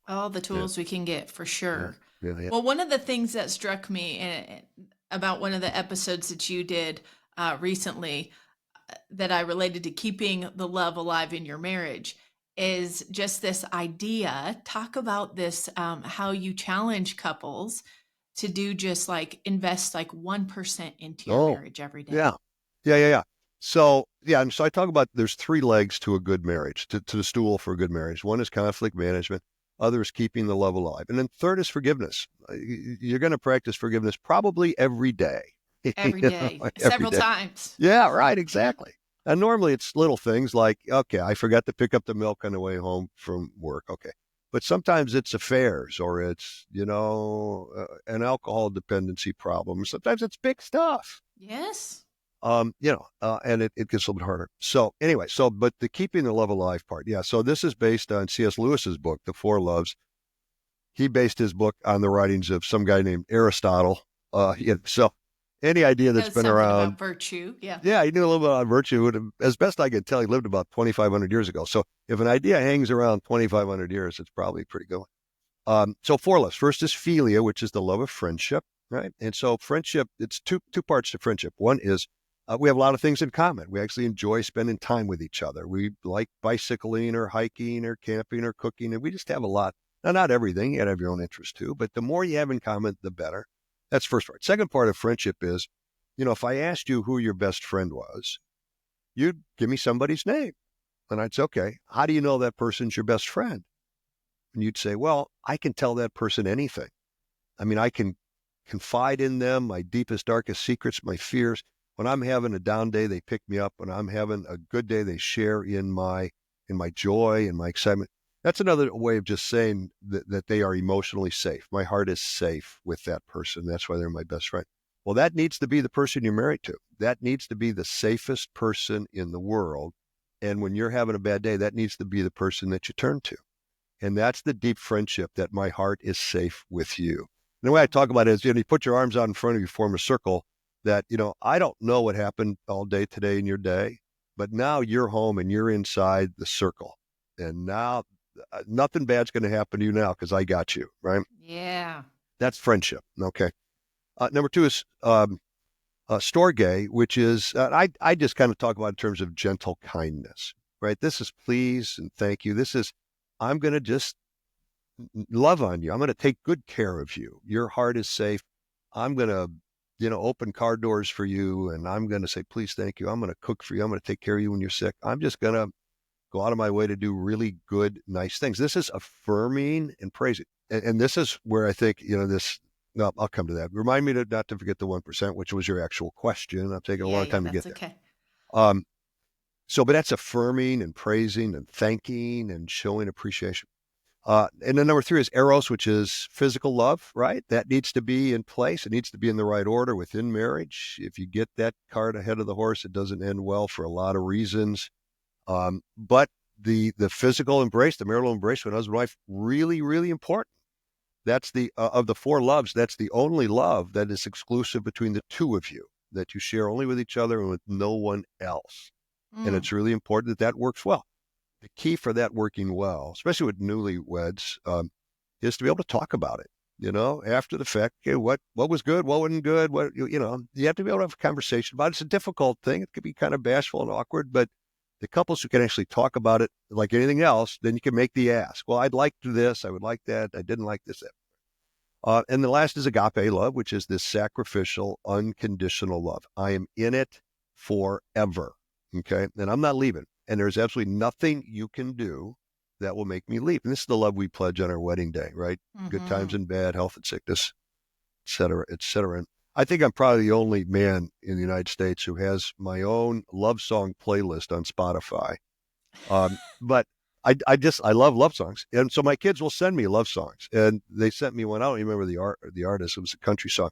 All the Yeah, tools we can get for yeah, sure. yeah, yeah. Well, one of the things that struck me about one of the episodes that you did recently that I related to keeping the love alive in your marriage is just this idea. Talk about this, how you challenge couples to do just like invest like 1% into your Oh, marriage every day. yeah, yeah. So yeah, and so I talk about there's 3 legs to a good marriage, to the stool for a good marriage. One is conflict management, other is keeping the love alive, and then third is forgiveness. You're going to practice forgiveness probably every day. Every day, Every several day. times. Yeah, right, exactly. And normally it's little things like, okay, I forgot to pick up the milk on the way home from work. Okay. But sometimes it's affairs or it's, an alcohol dependency problem. Sometimes it's big stuff. Yes. And it gets a little bit harder. So anyway, but the keeping the love alive part. Yeah. So this is based on C.S. Lewis's book, The Four Loves. He based his book on the writings of some guy named Aristotle. So any idea that's Knows been something around. about virtue. Yeah. Yeah, he knew a little bit about virtue. As best I could tell, he lived about 2,500 years ago. So if an idea hangs around 2,500 years, it's probably pretty good. So 4 loves. First is philia, which is the love of friendship, right? And so friendship, it's two parts to friendship. One is we have a lot of things in common. We actually enjoy spending time with each other. We like bicycling or hiking or camping or cooking, and we just have a lot. Now, not everything. You have your own interest too, but the more you have in common, the better. That's first part. Second part of friendship is, if I asked you who your best friend was, you'd give me somebody's name. And I'd say, okay, how do you know that person's your best friend? And you'd say, well, I can tell that person anything. I mean, I can confide in them, my deepest, darkest secrets, my fears. When I'm having a down day, they pick me up. When I'm having a good day, they share in my joy and my excitement. That's another way of just saying that they are emotionally safe. My heart is safe with that person. That's why they're my best friend. Well, that needs to be the person you're married to. That needs to be the safest person in the world. And when you're having a bad day, that needs to be the person that you turn to. And that's the deep friendship that my heart is safe with you. And the way I talk about it is, you put your arms out in front of you, form a circle that, I don't know what happened all day today in your day, but now you're home and you're inside the circle. And now nothing bad's going to happen to you now because I got you, right? Yeah. That's friendship. Okay. Number two is storge, which is, I just kind of talk about in terms of gentle kindness, right? This is please and thank you. This is, I'm going to just love on you. I'm going to take good care of you. Your heart is safe. I'm going to, open car doors for you. And I'm going to say, please, thank you. I'm going to cook for you. I'm going to take care of you when you're sick. I'm just going to go out of my way to do really good, nice things. This is affirming and praising. And this is where I think, no, I'll come to that. Remind me not to forget the 1%, which was your actual question. I'm taking a long Yeah, time to get that's there. okay. But that's affirming and praising and thanking and showing appreciation. And then number three is eros, which is physical love, right? That needs to be in place. It needs to be in the right order within marriage. If you get that cart ahead of the horse, it doesn't end well for a lot of reasons. But the physical embrace, the marital embrace with husband and wife, really, really important. That's the of the four loves, that's the only love that is exclusive between the two of you, that you share only with each other and with no one else. And it's really important that works well. The key for that working well, especially with newlyweds, is to be able to talk about it. After the fact, okay, what was good, what wasn't good, you have to be able to have a conversation about it. It's a difficult thing. It can be kind of bashful and awkward, but the couples who can actually talk about it like anything else, then you can make the ask. Well, I'd like this, I would like that, I didn't like this. And the last is agape love, which is this sacrificial, unconditional love. I am in it forever. Okay. And I'm not leaving. And there's absolutely nothing you can do that will make me leave. And this is the love we pledge on our wedding day, right? Good times and bad, health and sickness, et cetera, et cetera. And I think I'm probably the only man in the United States who has my own love song playlist on Spotify. But I love love songs. And so my kids will send me love songs. And they sent me one. I don't remember the artist. It was a country song.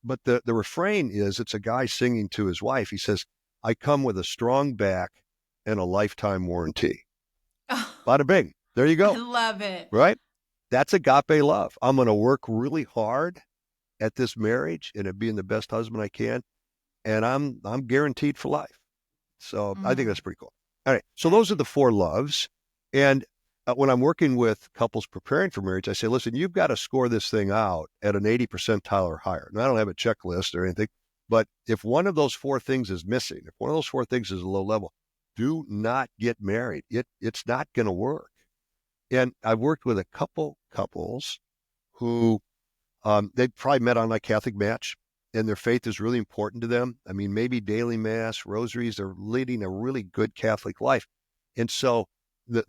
But the refrain is, it's a guy singing to his wife. He says, I come with a strong back and a lifetime warranty. Oh, Bada bing. There you I go. love it. Right? That's agape love. I'm going to work really hard at this marriage and at being the best husband I can. And I'm guaranteed for life. So I think that's pretty cool. All right. So those are the four loves. And when I'm working with couples preparing for marriage, I say, listen, you've got to score this thing out at an 80 percentile or higher. And I don't have a checklist or anything, but if one of those four things is missing, if one of those four things is a low level, do not get married. It's not going to work. And I've worked with a couple couples who they probably met on a Catholic match, and their faith is really important to them. I mean, maybe daily mass, rosaries, they're leading a really good Catholic life. And so the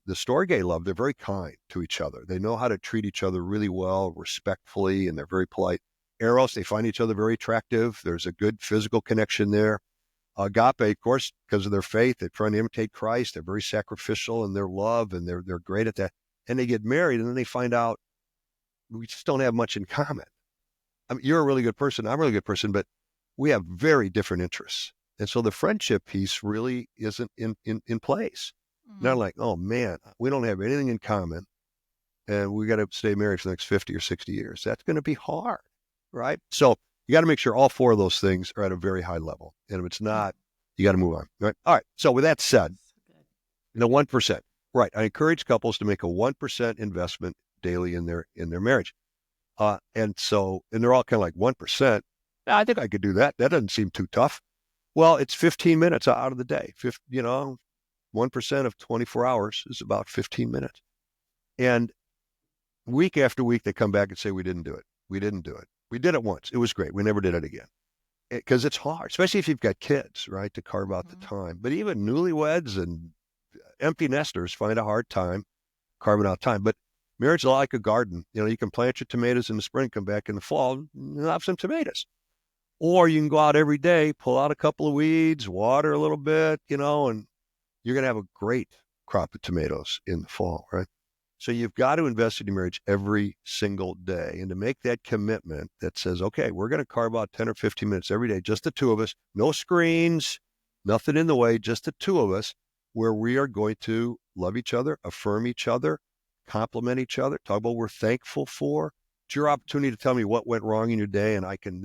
Storge love, they're very kind to each other. They know how to treat each other really well, respectfully, and they're very polite. Eros, they find each other very attractive. There's a good physical connection there. Agape, of course, because of their faith, they're trying to imitate Christ. They're very sacrificial in their love, and they're great at that. And they get married, and then they find out we just don't have much in common. I mean, you're a really good person. I'm a really good person, but we have very different interests. And so the friendship piece really isn't in place. Not like, oh man, we don't have anything in common and we got to stay married for the next 50 or 60 years. That's going to be hard, right? So you got to make sure all four of those things are at a very high level. And if it's not, you got to move on, right? All right. So with that said, 1%, right? I encourage couples to make a 1% investment daily in their marriage. And they're all kind of like 1%. I think I could do that. That doesn't seem too tough. Well, it's 15 minutes out of the day. 1% of 24 hours is about 15 minutes. And week after week, they come back and say, we didn't do it. We didn't do it. We did it once. It was great. We never did it again. Because it's hard, especially if you've got kids, right, to carve out the time. But even newlyweds and empty nesters find a hard time carving out time. But marriage is like a garden. You can plant your tomatoes in the spring, come back in the fall, and have some tomatoes. Or you can go out every day, pull out a couple of weeds, water a little bit, and you're going to have a great crop of tomatoes in the fall, right? So you've got to invest in your marriage every single day. And to make that commitment that says, okay, we're going to carve out 10 or 15 minutes every day, just the two of us, no screens, nothing in the way, just the two of us, where we are going to love each other, affirm each other, compliment each other, talk about what we're thankful for. It's your opportunity to tell me what went wrong in your day, and I can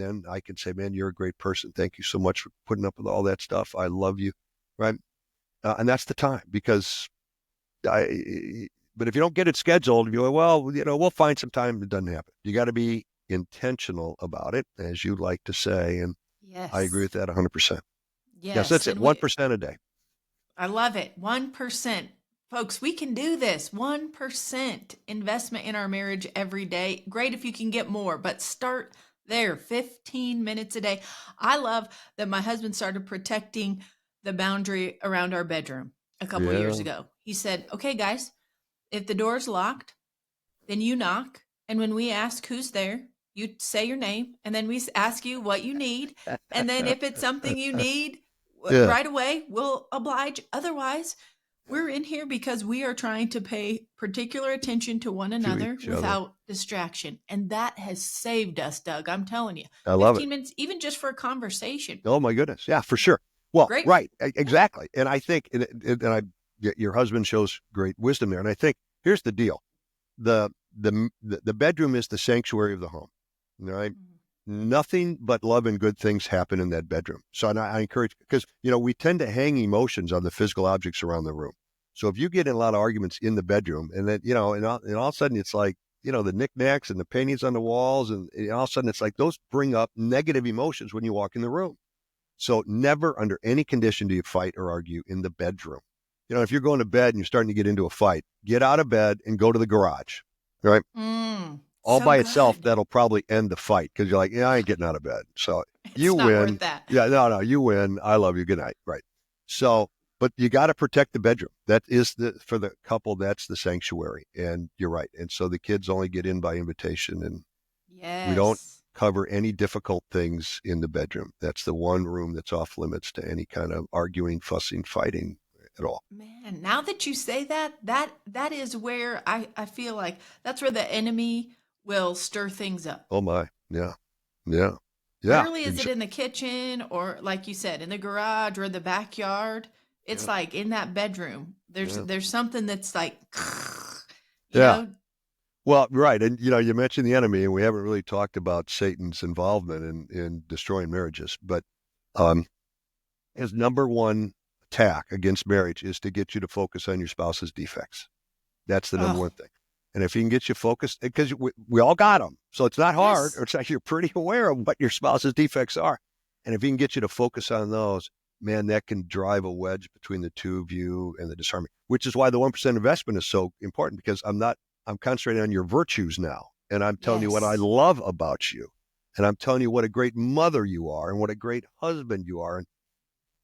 say, man, you're a great person. Thank you so much for putting up with all that stuff. I love you, right? And that's the time, because but if you don't get it scheduled, you go, well, we'll find some time. It doesn't happen. You got to be intentional about it, as you like to say, and I agree Yes. with that 100%. Yes, Yes. that's it. And we, 1% a day. I love it. 1%. Folks, we can do this. 1% investment in our marriage every day. Great if you can get more, but start there. 15 minutes a day. I love that my husband started protecting the boundary around our bedroom a couple years Yeah, ago. He said, okay, guys, if the door's locked, then you knock. And when we ask who's there, you say your name. And then we ask you what you need. And then if it's something you need yeah, right away, we'll oblige. Otherwise, we're in here because we are trying to pay particular attention to one to another each other. without distraction. And that has saved us, Doug. I'm telling you. I love it. 15 minutes, even just for a conversation. Oh my goodness, yeah, for sure. Well, Great. right, Yeah. exactly. And I think, your husband shows great wisdom there. And I think here's the deal: the bedroom is the sanctuary of the home. Right? Nothing but love and good things happen in that bedroom. So I encourage, because we tend to hang emotions on the physical objects around the room. So if you get in a lot of arguments in the bedroom, and then and all of a sudden it's like the knickknacks and the paintings on the walls, and all of a sudden it's like those bring up negative emotions when you walk in the room. So never under any condition do you fight or argue in the bedroom. If you're going to bed and you're starting to get into a fight, get out of bed and go to the garage. Right? All So by itself, good. that'll probably end the fight, because you're like, yeah, I ain't getting out of bed. So you It's not worth win. that. Yeah, no, you win. I love you. Good night. Right. So, but you got to protect the bedroom. That is for the couple, that's the sanctuary. And you're right. And so the kids only get in by invitation, and we don't Yes. cover any difficult things in the bedroom. That's the one room that's off limits to any kind of arguing, fussing, fighting at all. Man, now that you say that, that is where I feel like that's where the enemy will stir things up. Oh my. Yeah. Yeah. Yeah. Rarely is it in the kitchen or like you said, in the garage or the backyard. It's Yeah. like in that bedroom. Yeah. There's something that's like you Yeah. know, Well, right. And, you mentioned the enemy, and we haven't really talked about Satan's involvement in destroying marriages. But um, his number one attack against marriage is to get you to focus on your spouse's defects. That's the number oh, one thing. And if he can get you focused, because we all got them. So it's not hard. yes. It's actually, you're pretty aware of what your spouse's defects are. And if he can get you to focus on those, man, that can drive a wedge between the two of you and the disharmony, which is why the 1% investment is so important, because I'm concentrating on your virtues now. And I'm telling you what I Yes. love about you. And I'm telling you what a great mother you are and what a great husband you are.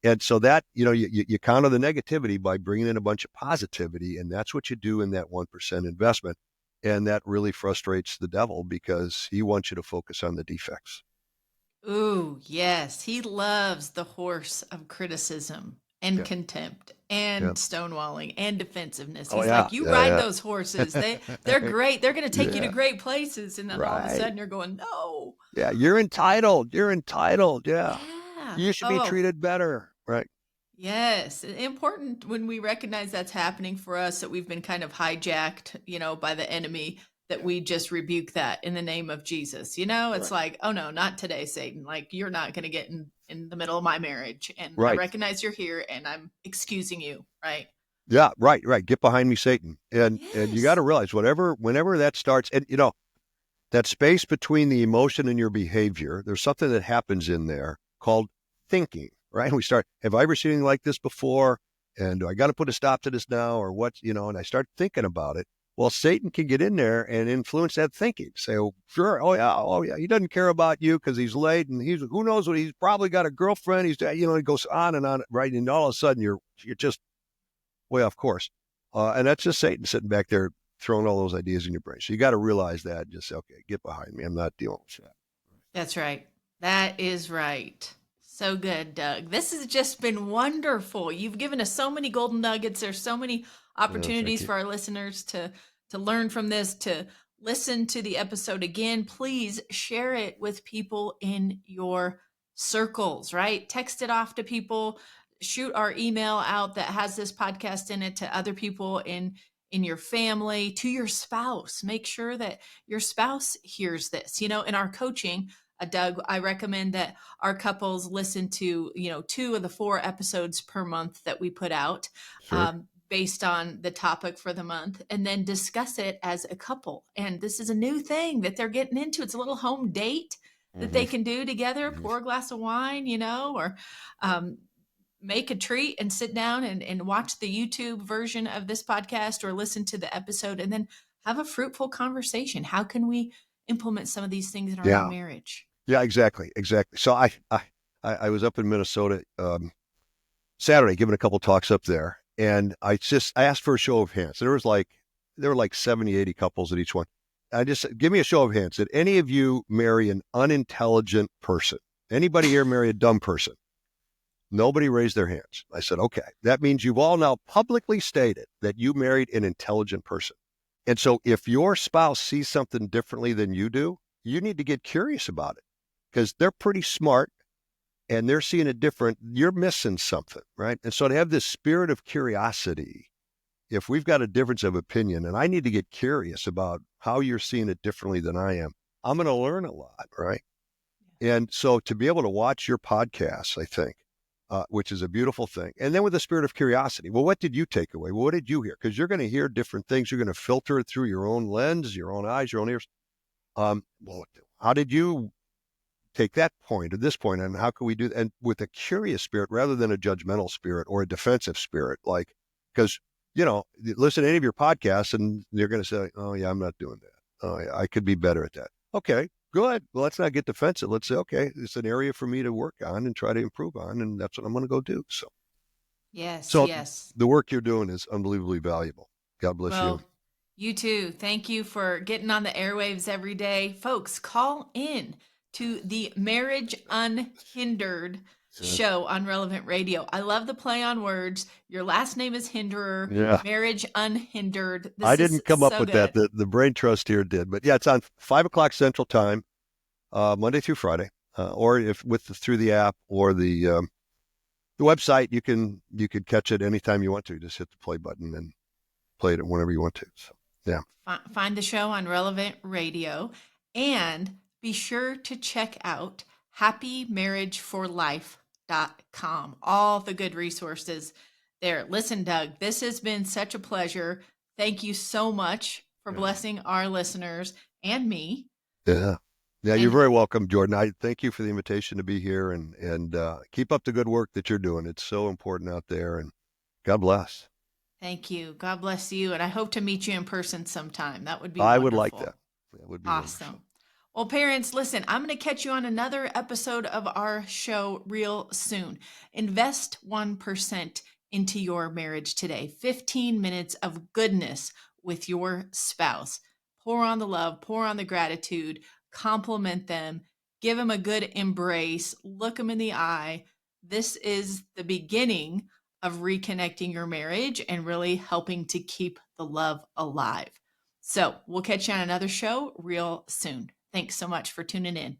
And so that, you counter the negativity by bringing in a bunch of positivity. And that's what you do in that 1% investment. And that really frustrates the devil, because he wants you to focus on the defects. Ooh, yes. He loves the horse of criticism and Yeah. contempt Yeah. and stonewalling and defensiveness. Oh, He's yeah. like, you ride Yeah. those horses. They're Yeah. great. They're going to take you to Yeah. great places. And then all of a Right. sudden you're going, no. Yeah. You're entitled. You're entitled. Yeah. Yeah. You should be Oh, treated better. Right. yes. Important when we recognize that's happening for us, that we've been kind of hijacked, by the enemy, that Yeah. we just rebuke that in the name of Jesus. It's Right. like, oh no, not today, Satan. Like, you're not going to get in the middle of my marriage. And I Right. recognize you're here and I'm excusing you. Right. Yeah. Right. Right. Get behind me, Satan. And you got to Yes. realize, whenever that starts, and that space between the emotion and your behavior, there's something that happens in there called thinking, right? We start, have I ever seen anything like this before? And do I got to put a stop to this now, or what, and I start thinking about it. Well, Satan can get in there and influence that thinking. Say, oh, sure. Oh yeah. He doesn't care about you because he's late, and who knows what, he's probably got a girlfriend. It goes on and on, right? And all of a sudden you're just way off course. And that's just Satan sitting back there throwing all those ideas in your brain. So you got to realize that and just say, okay, get behind me. I'm not dealing with that. That's right. That is right. So good, Doug. This has just been wonderful. You've given us so many golden nuggets. There's so many Yeah, thank opportunities you. for our listeners to learn from this, to listen to the episode again. Please share it with people in your circles, right? Text it off to people. Shoot our email out that has this podcast in it to other people in in your family, to your spouse. Make sure that your spouse hears this. You know, in our coaching, Doug, I recommend that our couples listen to, 2 of the 4 episodes per month that we put out, Sure. based on the topic for the month, and then discuss it as a couple. And this is a new thing that they're getting into. It's a little home date that Hmm. they can do together, Hmm. pour a glass of wine, or um, make a treat and sit down and watch the YouTube version of this podcast or listen to the episode and then have a fruitful conversation. How can we implement some of these things in our own Yeah. marriage? Yeah, exactly. Exactly. So I was up in Minnesota Saturday giving a couple talks up there, and I asked for a show of hands. There were like 70, 80 couples at each one. I just said, give me a show of hands. Did any of you marry an unintelligent person? Anybody here marry a dumb person? Nobody raised their hands. I said, okay, that means you've all now publicly stated that you married an intelligent person. And so if your spouse sees something differently than you do, you need to get curious about it because they're pretty smart and they're seeing it different. You're missing something, right? And so to have this spirit of curiosity, if we've got a difference of opinion and I need to get curious about how you're seeing it differently than I am, I'm going to learn a lot, right? And so to be able to watch your podcasts, I think, which is a beautiful thing. And then with the spirit of curiosity, well, what did you take away? Well, what did you hear? Because you're going to hear different things. You're going to filter it through your own lens, your own eyes, your own ears. Well, how did you take that point or this point, and how can we do that? And with a curious spirit rather than a judgmental spirit or a defensive spirit, like, because, listen to any of your podcasts and they're going to say, oh, yeah, I'm not doing that. Oh, yeah, I could be better at that. Okay, good. Well, let's not get defensive. Let's say, okay, it's an area for me to work on and try to improve on, and that's what I'm going to go do. Yes, So yes. the work you're doing is unbelievably valuable. God bless you. Well, you too. Thank you for getting on the airwaves every day. Folks, call in to the Marriage Unhindered show on Relevant Radio. I love the play on words. Your last name is Hinderer, Yeah. Marriage Unhindered. I This is didn't come up so with that. good. The brain trust here did, but yeah, it's on 5 o'clock Central Time, Monday through Friday, or if through the app or the website, you can catch it anytime you want to. Just hit the play button and play it whenever you want to. So yeah, Find the show on Relevant Radio and be sure to check out happymarriageforlife.com. All the good resources there. Listen, Doug, this has been such a pleasure. Thank you so much for yeah, blessing our listeners and me. yeah. Yeah, you're And very welcome, Jordan. I thank you for the invitation to be here and keep up the good work that you're doing. It's so important out there, and God bless. thank you. God bless you. And I hope to meet you in person sometime. That would be I would like that. wonderful. That would be wonderful. Awesome. Well, parents, listen, I'm going to catch you on another episode of our show real soon. Invest 1% into your marriage today. 15 minutes of goodness with your spouse. Pour on the love, pour on the gratitude, compliment them, give them a good embrace, look them in the eye. This is the beginning of reconnecting your marriage and really helping to keep the love alive. So we'll catch you on another show real soon. Thanks so much for tuning in.